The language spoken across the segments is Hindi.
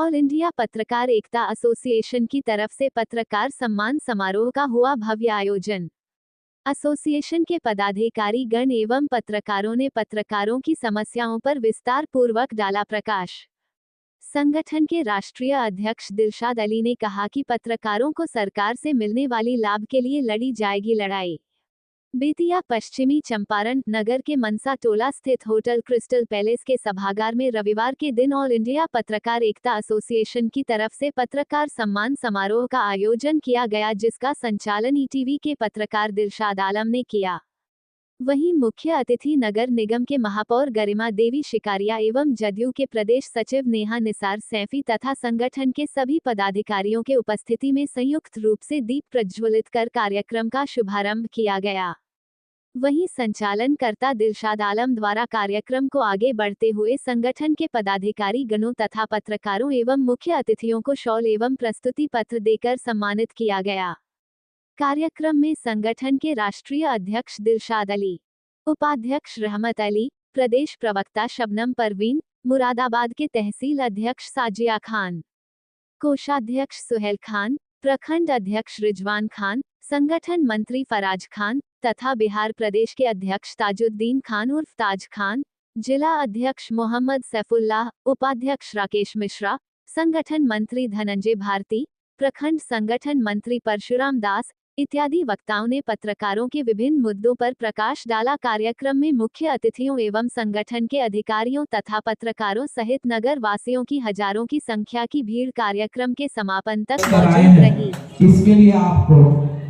ऑल इंडिया पत्रकार एकता एसोसिएशन की तरफ से पत्रकार सम्मान समारोह का हुआ भव्य आयोजन। एसोसिएशन के पदाधिकारी गण एवं पत्रकारों ने पत्रकारों की समस्याओं पर विस्तार पूर्वक डाला प्रकाश। संगठन के राष्ट्रीय अध्यक्ष दिलशाद अली ने कहा कि पत्रकारों को सरकार से मिलने वाली लाभ के लिए लड़ी जाएगी लड़ाई। बेतिया पश्चिमी चंपारण नगर के मनसा टोला स्थित होटल क्रिस्टल पैलेस के सभागार में रविवार के दिन ऑल इंडिया पत्रकार एकता एसोसिएशन की तरफ से पत्रकार सम्मान समारोह का आयोजन किया गया, जिसका संचालन ईटीवी के पत्रकार दिलशाद आलम ने किया। वहीं मुख्य अतिथि नगर निगम के महापौर गरिमा देवी शिकारिया एवं जदयू के प्रदेश सचिव नेहा निसार सैफी तथा संगठन के सभी पदाधिकारियों के उपस्थिति में संयुक्त रूप से दीप प्रज्वलित कर कार्यक्रम का शुभारंभ किया गया। वहीं संचालनकर्ता दिलशाद आलम द्वारा कार्यक्रम को आगे बढ़ते हुए संगठन के पदाधिकारी गणों तथा पत्रकारों एवं मुख्य अतिथियों को शॉल एवं प्रस्तुति पत्र देकर सम्मानित किया गया। कार्यक्रम में संगठन के राष्ट्रीय अध्यक्ष दिलशाद अली, उपाध्यक्ष रहमत अली, प्रदेश प्रवक्ता शबनम परवीन, मुरादाबाद के तहसील अध्यक्ष साजिया खान, कोषाध्यक्ष सुहेल खान, प्रखंड अध्यक्ष रिजवान खान, संगठन मंत्री फराज खान तथा बिहार प्रदेश के अध्यक्ष ताजुद्दीन खान उर्फ ताज खान, जिला अध्यक्ष मोहम्मद सैफुल्लाह, उपाध्यक्ष राकेश मिश्रा, संगठन मंत्री धनंजय भारती, प्रखंड संगठन मंत्री परशुराम दास इत्यादि वक्ताओं ने पत्रकारों के विभिन्न मुद्दों पर प्रकाश डाला। कार्यक्रम में मुख्य अतिथियों एवं संगठन के अधिकारियों तथा पत्रकारों सहित नगर वासियों की हजारों की संख्या की भीड़ कार्यक्रम के समापन तक मौजूद रही। इसके लिए आपको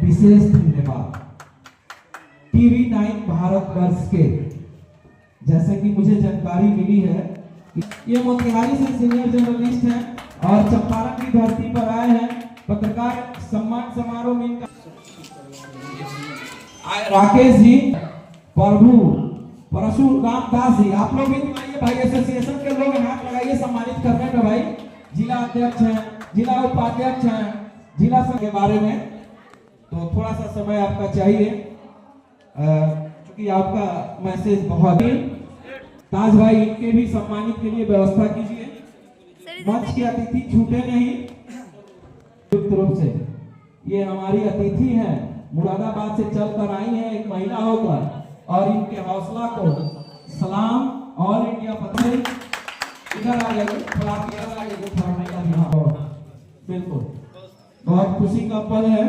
विशेष धन्यवाद। टीवी 9 भारतवर्ष के, जैसे कि मुझे जानकारी मिली है, ये मोतिहारी से सीनियर जर्नलिस्ट हैं और चंपारण की धरती पर आए हैं। पत्रकार सम्मान समारोह में राकेश जी, प्रभु परशुराम दास जी, आप लोग भी आइए भाई, एसोसिएशन के लोग हाथ लगाइए सम्मानित करने में भाई। जिला अध्यक्ष हैं, जिला उपाध्यक्ष हैं, जिला संघ के बारे में तो थोड़ा सा समय आपका चाहिए, क्योंकि आपका मैसेज बहुत ही। ताज भाई, इनके भी सम्मानित के लिए व्यवस्था कीजिए। मंच के अतिथि छूटे नहीं। संयुक्त रूप से ये हमारी अतिथि हैं, मुरादाबाद से चलकर आई हैं एक महिला होकर, और इनके हौसला को सलाम। ऑल इंडिया पत्र इधर आ जाइए, बिल्कुल बहुत खुशी का पल है।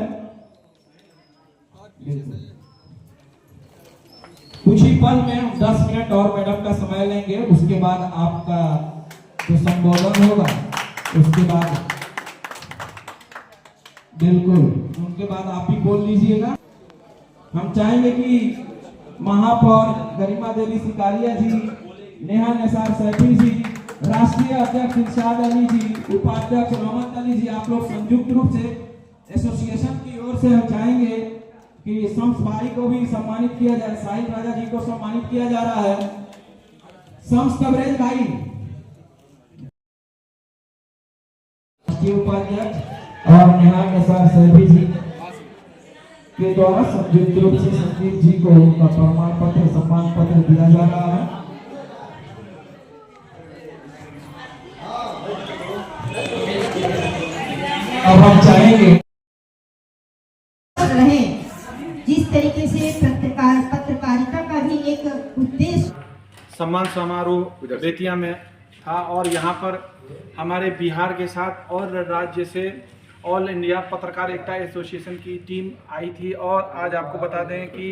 कुछ ही पल में हम 10 मिनट और मैडम का समय लेंगे, उसके बाद आपका जो संबोधन होगा, उसके बाद बिल्कुल उनके बाद आप ही बोल लीजिएगा। हम चाहेंगे कि महापौर गरिमा देवी शिकारिया जी, नेहा निसार सैफी जी, राष्ट्रीय अध्यक्ष दिलशाद अली जी, उपाध्यक्ष रहमत अली जी, आप लोग संयुक्त रूप से एसोसिएशन की ओर से हम चाहेंगे कि शम्स भाई को भी सम्मानित किया जाए। साहिल राजा जी को सम्मानित किया जा रहा है। शम्स कवरेज भाई, उपाध्यक्ष, और नेहा निसार सैफी जी के द्वारा संयुक्त रूप से संदीप जी को उनका प्रमाण पत्र सम्मान पत्र दिया जा रहा है। अब हम चाहेंगे रहे जिस तरीके से पत्रकारिता का भी एक उद्देश्य। सम्मान समारोह बेतिया में था और यहाँ पर हमारे बिहार के साथ और राज्य से ऑल इंडिया पत्रकार एकता एसोसिएशन की टीम आई थी। और आज आपको बता दें कि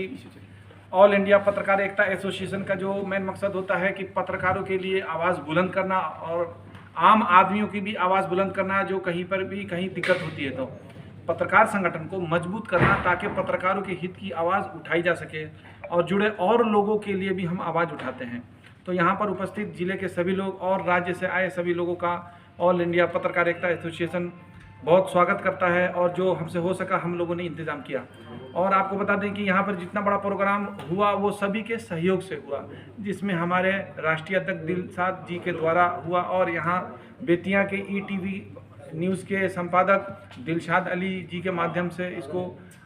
ऑल इंडिया पत्रकार एकता एसोसिएशन का जो मेन मकसद होता है कि पत्रकारों के लिए आवाज़ बुलंद करना और आम आदमियों की भी आवाज़ बुलंद करना, जो कहीं पर भी कहीं दिक्कत होती है तो पत्रकार संगठन को मजबूत करना, ताकि पत्रकारों के हित की आवाज़ उठाई जा सके और जुड़े और लोगों के लिए भी हम आवाज़ उठाते हैं। तो यहाँ पर उपस्थित जिले के सभी लोग और राज्य से आए सभी लोगों का ऑल इंडिया पत्रकार एकता एसोसिएशन बहुत स्वागत करता है, और जो हमसे हो सका हम लोगों ने इंतज़ाम किया। और आपको बता दें कि यहाँ पर जितना बड़ा प्रोग्राम हुआ वो सभी के सहयोग से हुआ, जिसमें हमारे राष्ट्रीय अध्यक्ष दिलशाद जी के द्वारा हुआ, और यहाँ बेतिया के ईटीवी न्यूज़ के संपादक दिलशाद अली जी के माध्यम से इसको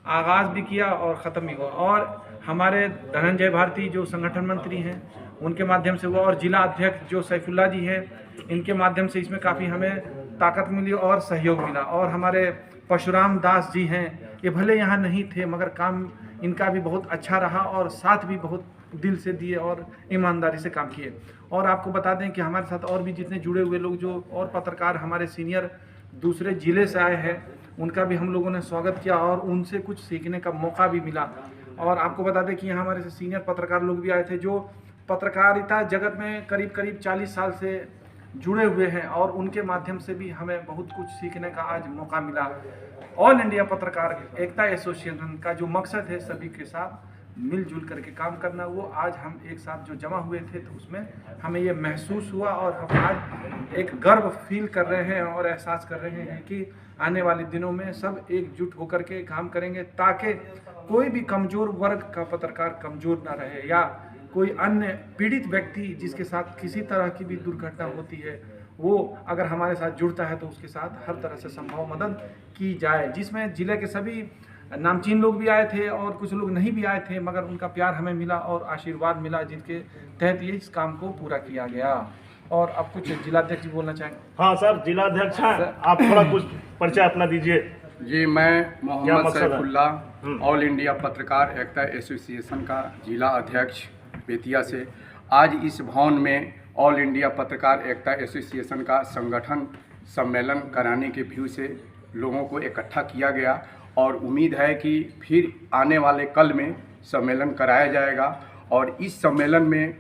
आगाज़ भी किया और ख़त्म भी हुआ, और हमारे धनंजय भारती जो संगठन मंत्री हैं उनके माध्यम से हुआ, और जिला अध्यक्ष जो सैफुल्लाह जी हैं इनके माध्यम से इसमें काफ़ी हमें ताकत मिली और सहयोग मिला। और हमारे परशुराम दास जी हैं, ये भले यहाँ नहीं थे मगर काम इनका भी बहुत अच्छा रहा और साथ भी बहुत दिल से दिए और ईमानदारी से काम किए। और आपको बता दें कि हमारे साथ और भी जितने जुड़े हुए लोग जो और पत्रकार हमारे सीनियर दूसरे ज़िले से आए हैं, उनका भी हम लोगों ने स्वागत किया और उनसे कुछ सीखने का मौका भी मिला। और आपको बता दें कि यहाँ हमारे सीनियर पत्रकार लोग भी आए थे जो पत्रकारिता जगत में करीब करीब 40 साल से जुड़े हुए हैं और उनके माध्यम से भी हमें बहुत कुछ सीखने का आज मौका मिला। ऑल इंडिया पत्रकार एकता एसोसिएशन का जो मकसद है सभी के साथ मिलजुल करके काम करना, वो आज हम एक साथ जो जमा हुए थे तो उसमें हमें ये महसूस हुआ और हम आज एक गर्व फील कर रहे हैं और एहसास कर रहे हैं कि आने वाले दिनों में सब एकजुट होकर के काम करेंगे ताकि कोई भी कमज़ोर वर्ग का पत्रकार कमज़ोर ना रहे या कोई अन्य पीड़ित व्यक्ति जिसके साथ किसी तरह की भी दुर्घटना होती है वो अगर हमारे साथ जुड़ता है तो उसके साथ हर तरह से संभव मदद की जाए। जिसमें ज़िले के सभी नामचीन लोग भी आए थे और कुछ लोग नहीं भी आए थे मगर उनका प्यार हमें मिला और आशीर्वाद मिला जिनके तहत ये इस काम को पूरा किया गया। और अब कुछ जिलाध्यक्ष बोलना चाहेंगे? हाँ सर, जिलाध्यक्ष हैं, आप थोड़ा कुछ परिचय अपना दीजिए। जी, मैं मोहम्मद सैफुल्ला, ऑल इंडिया पत्रकार एकता एसोसिएशन का जिला अध्यक्ष बेतिया से। आज इस भवन में ऑल इंडिया पत्रकार एकता एसोसिएशन का संगठन सम्मेलन कराने के व्यू से लोगों को इकट्ठा किया गया और उम्मीद है कि फिर आने वाले कल में सम्मेलन कराया जाएगा। और इस सम्मेलन में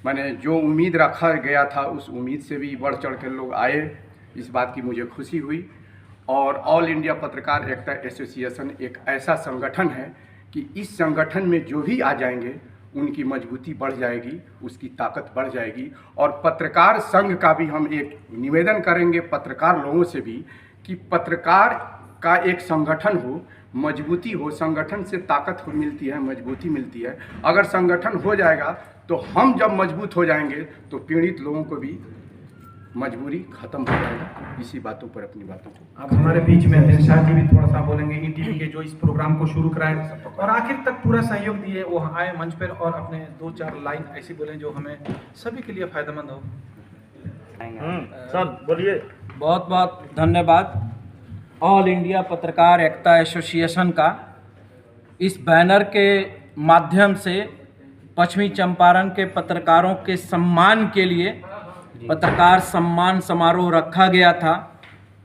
मैंने जो उम्मीद रखा गया था उस उम्मीद से भी बढ़ चढ़ कर लोग आए, इस बात की मुझे खुशी हुई। और ऑल इंडिया पत्रकार एकता एसोसिएशन एक ऐसा संगठन है कि इस संगठन में जो भी आ जाएंगे उनकी मजबूती बढ़ जाएगी, उसकी ताकत बढ़ जाएगी। और पत्रकार संघ का भी हम एक निवेदन करेंगे पत्रकार लोगों से भी कि पत्रकार का एक संगठन हो, मजबूती हो, संगठन से ताकत हो मिलती है, मजबूती मिलती है। अगर संगठन हो जाएगा तो हम जब मजबूत हो जाएंगे तो पीड़ित लोगों को भी मजबूरी खत्म हो जाएगा। इसी बातों पर अपनी बातों को अब हमारे बीच में दिलशाद जी भी थोड़ा सा बोलेंगे। ईटीवी के जो इस प्रोग्राम को शुरू कराए और आखिर तक पूरा सहयोग दिए, वो आए मंच पर और अपने 2-4 लाइन ऐसी बोलें जो हमें सभी के लिए फायदेमंद हो। सर बोलिए। बहुत बहुत धन्यवाद ऑल इंडिया पत्रकार एकता एसोसिएशन का इस बैनर के माध्यम से पश्चिमी चंपारण के पत्रकारों के सम्मान के लिए पत्रकार सम्मान समारोह रखा गया था,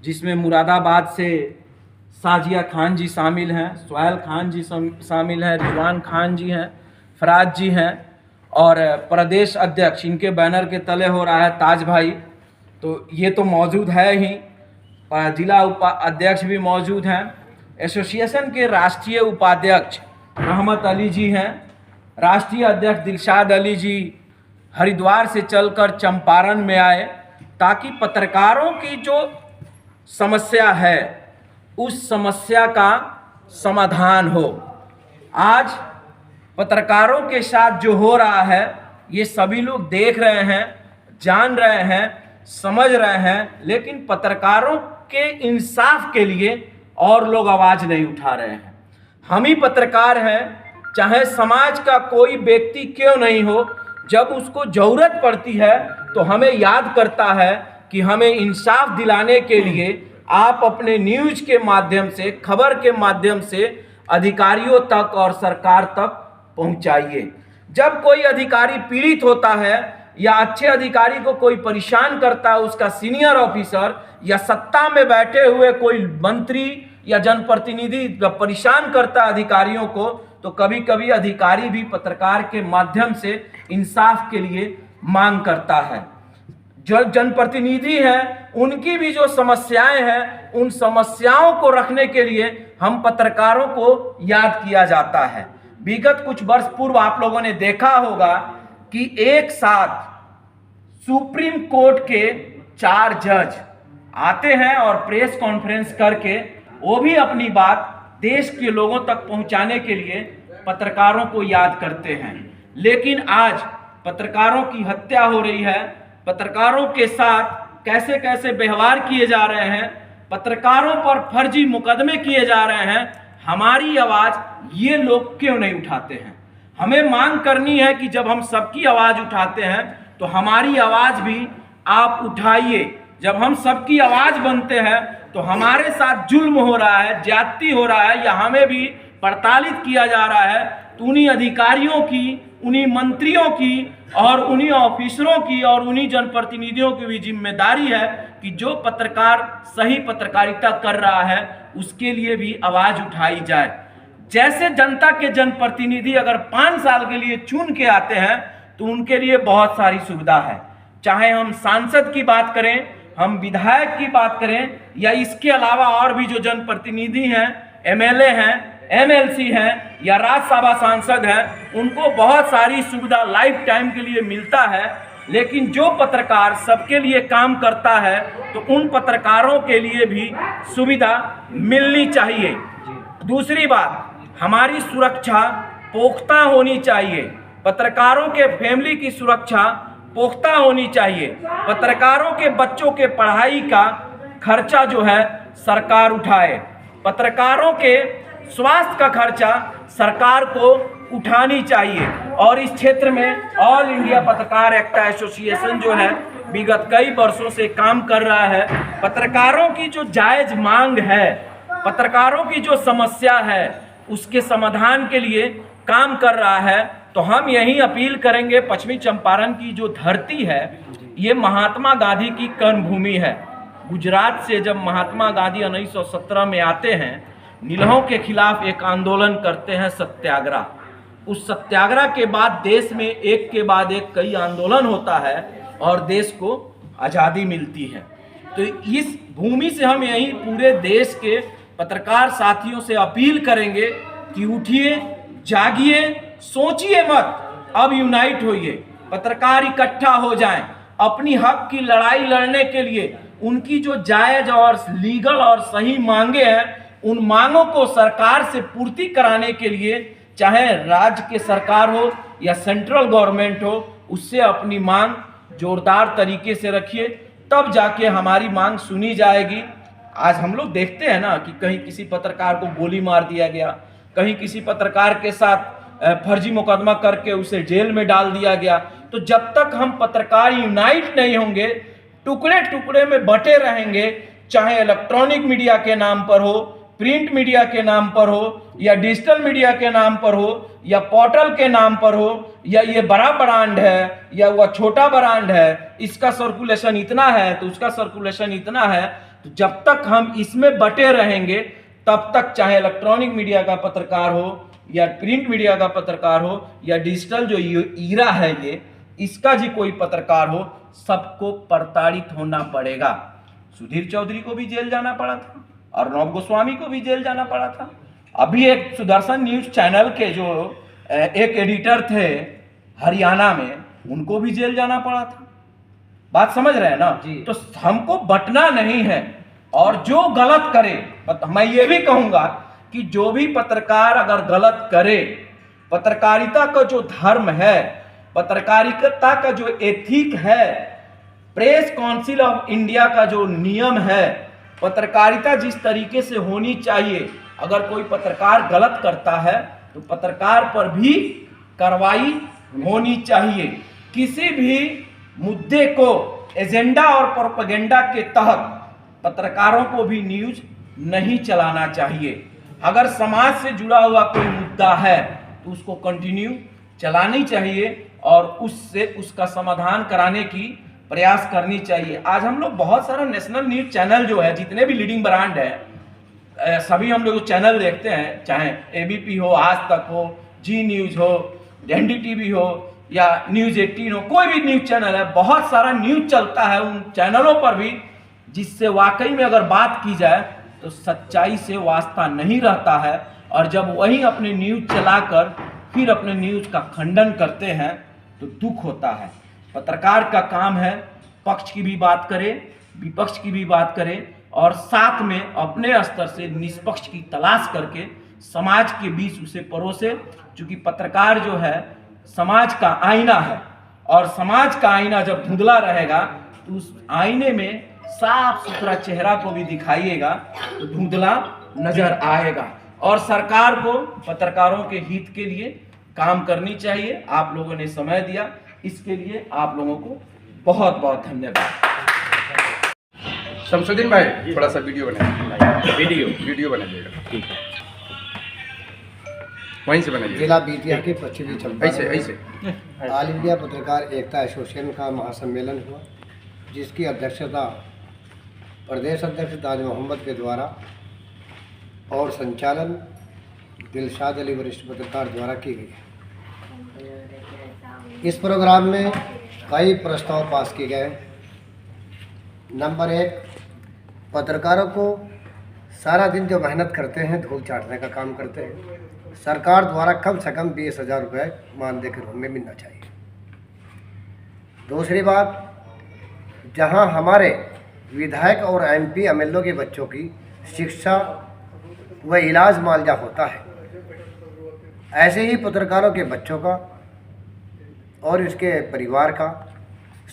जिसमें मुरादाबाद से साजिया खान जी शामिल हैं, सुहेल खान जी शामिल हैं, रिजवान खान जी हैं, फराज जी हैं और प्रदेश अध्यक्ष इनके बैनर के तले हो रहा है ताज भाई, तो ये तो मौजूद है ही। जिला अध्यक्ष भी मौजूद हैं। एसोसिएशन के राष्ट्रीय उपाध्यक्ष रहमत अली जी हैं। राष्ट्रीय अध्यक्ष दिलशाद अली जी हरिद्वार से चलकर चंपारण में आए ताकि पत्रकारों की जो समस्या है उस समस्या का समाधान हो। आज पत्रकारों के साथ जो हो रहा है ये सभी लोग देख रहे हैं, जान रहे हैं, समझ रहे हैं, लेकिन पत्रकारों के इंसाफ के लिए और लोग आवाज़ नहीं उठा रहे हैं। हम ही पत्रकार हैं, चाहे समाज का कोई व्यक्ति क्यों नहीं हो, जब उसको ज़रूरत पड़ती है तो हमें याद करता है कि हमें इंसाफ दिलाने के लिए आप अपने न्यूज़ के माध्यम से, खबर के माध्यम से अधिकारियों तक और सरकार तक पहुंचाइए। जब कोई अधिकारी पीड़ित होता है या अच्छे अधिकारी को कोई परेशान करता है, उसका सीनियर ऑफिसर या सत्ता में बैठे हुए कोई मंत्री या जनप्रतिनिधि परेशान करता है अधिकारियों को, तो कभी कभी अधिकारी भी पत्रकार के माध्यम से इंसाफ के लिए मांग करता है। जो जनप्रतिनिधि हैं उनकी भी जो समस्याएं हैं उन समस्याओं को रखने के लिए हम पत्रकारों को याद किया जाता है। विगत कुछ वर्ष पूर्व आप लोगों ने देखा होगा कि एक साथ सुप्रीम कोर्ट के 4 जज आते हैं और प्रेस कॉन्फ्रेंस करके वो भी अपनी बात देश के लोगों तक पहुंचाने के लिए पत्रकारों को याद करते हैं। लेकिन आज पत्रकारों की हत्या हो रही है, पत्रकारों के साथ कैसे कैसे व्यवहार किए जा रहे हैं, पत्रकारों पर फर्जी मुकदमे किए जा रहे हैं। हमारी आवाज़ ये लोग क्यों नहीं उठाते हैं? हमें मांग करनी है कि जब हम सबकी आवाज़ उठाते हैं तो हमारी आवाज़ भी आप उठाइए। जब हम सबकी आवाज़ बनते हैं तो हमारे साथ जुल्म हो रहा है, ज्यादती हो रहा है या हमें भी प्रताड़ित किया जा रहा है, तो उन्हीं अधिकारियों की, उन्हीं मंत्रियों की और उन्हीं ऑफिसरों की और उन्हीं जनप्रतिनिधियों की भी जिम्मेदारी है कि जो पत्रकार सही पत्रकारिता कर रहा है उसके लिए भी आवाज़ उठाई जाए। जैसे जनता के जनप्रतिनिधि अगर 5 साल के लिए चुन के आते हैं तो उनके लिए बहुत सारी सुविधा है, चाहे हम सांसद की बात करें, हम विधायक की बात करें या इसके अलावा और भी जो जनप्रतिनिधि हैं, एमएलए हैं, एमएलसी हैं या राज्यसभा सांसद हैं, उनको बहुत सारी सुविधा लाइफ टाइम के लिए मिलता है। लेकिन जो पत्रकार सबके लिए काम करता है तो उन पत्रकारों के लिए भी सुविधा मिलनी चाहिए। दूसरी बात, हमारी सुरक्षा पुख्ता होनी चाहिए, पत्रकारों के फैमिली की सुरक्षा पुख्ता होनी चाहिए। पत्रकारों के बच्चों के पढ़ाई का खर्चा जो है सरकार उठाए, पत्रकारों के स्वास्थ्य का खर्चा सरकार को उठानी चाहिए। और इस क्षेत्र में ऑल इंडिया पत्रकार एकता एसोसिएशन जो है विगत कई वर्षों से काम कर रहा है। पत्रकारों की जो जायज मांग है, पत्रकारों की जो समस्या है, उसके समाधान के लिए काम कर रहा है। तो हम यही अपील करेंगे, पश्चिमी चंपारण की जो धरती है ये महात्मा गांधी की कर्मभूमि है। गुजरात से जब महात्मा गांधी 1917 में आते हैं, नीलहों के खिलाफ एक आंदोलन करते हैं, सत्याग्रह। उस सत्याग्रह के बाद देश में एक के बाद एक कई आंदोलन होता है और देश को आज़ादी मिलती है। तो इस भूमि से हम यही पूरे देश के पत्रकार साथियों से अपील करेंगे कि उठिए, जागिए, सोचिए मत, अब यूनाइट होइए, पत्रकार इकट्ठा हो जाएं, अपनी हक की लड़ाई लड़ने के लिए उनकी जो जायज और लीगल और सही मांगे हैं, उन मांगों को सरकार से पूर्ति कराने के लिए, चाहे राज्य के सरकार हो या सेंट्रल गवर्नमेंट हो, उससे अपनी मांग जोरदार तरीके से रखिए, तब जाके हमारी मांग सुनी जाएगी। आज हम लोग देखते हैं ना कि कहीं किसी पत्रकार को गोली मार दिया गया, कहीं किसी पत्रकार के साथ फर्जी मुकदमा करके उसे जेल में डाल दिया गया। तो जब तक हम पत्रकार यूनाइट नहीं होंगे, टुकड़े टुकड़े में बटे रहेंगे, चाहे इलेक्ट्रॉनिक मीडिया के नाम पर हो, प्रिंट मीडिया के नाम पर हो या डिजिटल मीडिया के नाम पर हो या पोर्टल के नाम पर हो, या ये बड़ा ब्रांड है या वह छोटा ब्रांड है, इसका सर्कुलेशन इतना है तो उसका सर्कुलेशन इतना है, तो जब तक हम इसमें बटे रहेंगे तब तक चाहे इलेक्ट्रॉनिक मीडिया का पत्रकार हो या प्रिंट मीडिया का पत्रकार हो या डिजिटल जो ईरा है ये, इसका जी कोई पत्रकार हो, सबको प्रताड़ित होना पड़ेगा। सुधीर चौधरी को भी जेल जाना पड़ा था, अर्नब गोस्वामी को भी जेल जाना पड़ा था। अभी एक सुदर्शन न्यूज चैनल के जो एक एडिटर थे हरियाणा में, उनको भी जेल जाना पड़ा था। बात समझ रहे हैं ना? तो हमको बटना नहीं है, और जो गलत करे, मैं ये भी कहूंगा कि जो भी पत्रकार अगर गलत करे, पत्रकारिता का जो धर्म है, पत्रकारिता का जो एथिक है, प्रेस काउंसिल ऑफ इंडिया का जो नियम है, पत्रकारिता जिस तरीके से होनी चाहिए, अगर कोई पत्रकार गलत करता है तो पत्रकार पर भी कार्रवाई होनी चाहिए। किसी भी मुद्दे को एजेंडा और प्रोपेगेंडा के तहत पत्रकारों को भी न्यूज नहीं चलाना चाहिए। अगर समाज से जुड़ा हुआ कोई मुद्दा है तो उसको कंटिन्यू चलानी चाहिए और उससे उसका समाधान कराने की प्रयास करनी चाहिए। आज हम लोग बहुत सारा नेशनल न्यूज चैनल जो है, जितने भी लीडिंग ब्रांड है, सभी हम लोग चैनल देखते हैं, चाहे एबीपी हो, आज तक हो, जी न्यूज हो, एनडीटीवी हो या न्यूज 18 हो, कोई भी न्यूज चैनल है, बहुत सारा न्यूज चलता है उन चैनलों पर भी, जिससे वाकई में अगर बात की जाए तो सच्चाई से वास्ता नहीं रहता है। और जब वही अपने न्यूज चलाकर फिर अपने न्यूज का खंडन करते हैं तो दुख होता है। पत्रकार का काम है पक्ष की भी बात करे, विपक्ष की भी बात करे, और साथ में अपने स्तर से निष्पक्ष की तलाश करके समाज के बीच उसे परोसे। क्योंकि पत्रकार जो है समाज का आईना है, और समाज का आईना जब धुंधला रहेगा तो उस आईने में साफ सुथरा चेहरा को भी दिखाइएगा तो धुंधला नजर आएगा। और सरकार को पत्रकारों के हित के लिए काम करनी चाहिए। आप लोगों ने समय दिया, इसके लिए आप लोगों को बहुत बहुत धन्यवाद। शमसुद्दीन भाई थोड़ा सा वीडियो बनाइए, वीडियो बनाइएगा, ठीक है। वहीं से बनाइए, जिला बेतिया के पश्चिमी चंपारण ऐसे ऐसे। में ऑल इंडिया पत्रकार एकता एसोसिएशन का महासम्मेलन हुआ, जिसकी अध्यक्षता प्रदेश अध्यक्ष ताज मोहम्मद के द्वारा और संचालन दिलशाद अली वरिष्ठ पत्रकार द्वारा की गई है। इस प्रोग्राम में कई प्रस्ताव पास किए गए। नंबर 1, पत्रकारों को सारा दिन जो मेहनत करते हैं, धूल चाटने का काम करते हैं, सरकार द्वारा कम से कम 20,000 रुपये मानदेय के रूप में मिलना चाहिए। दूसरी बात, जहां हमारे विधायक और एमपी एमएलए के बच्चों की शिक्षा व इलाज मुआवजा होता है, ऐसे ही पत्रकारों के बच्चों का और इसके परिवार का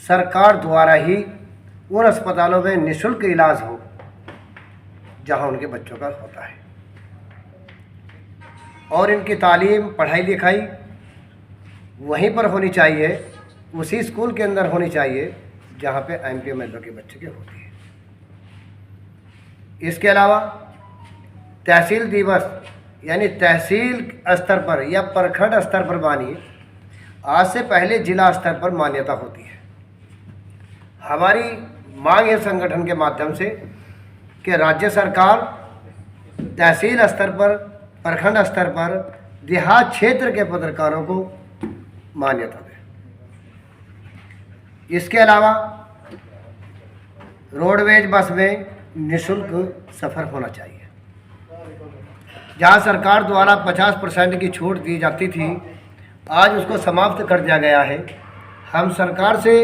सरकार द्वारा ही उन अस्पतालों में निःशुल्क इलाज हो जहां उनके बच्चों का होता है, और इनकी तालीम पढ़ाई लिखाई वहीं पर होनी चाहिए, उसी स्कूल के अंदर होनी चाहिए जहां पे एमपी एमएलए के बच्चे के होती है। इसके अलावा तहसील दिवस यानी तहसील स्तर पर या प्रखंड स्तर पर मानिए, आज से पहले जिला स्तर पर मान्यता होती है। हमारी मांग है संगठन के माध्यम से कि राज्य सरकार तहसील स्तर पर, प्रखंड स्तर पर देहात क्षेत्र के पत्रकारों को मान्यता दे। इसके अलावा रोडवेज बस में निःशुल्क सफ़र होना चाहिए। जहां सरकार द्वारा 50% की छूट दी जाती थी, आज उसको समाप्त कर दिया गया है। हम सरकार से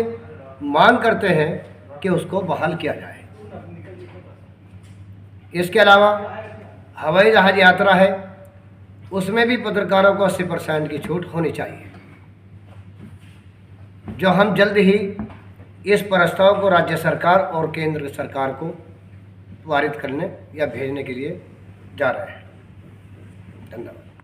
मांग करते हैं कि उसको बहाल किया जाए। इसके अलावा हवाई जहाज यात्रा है, उसमें भी पत्रकारों को 80% की छूट होनी चाहिए, जो हम जल्द ही इस प्रस्ताव को राज्य सरकार और केंद्र सरकार को पारित करने या भेजने के लिए जा रहे हैं। धन्यवाद।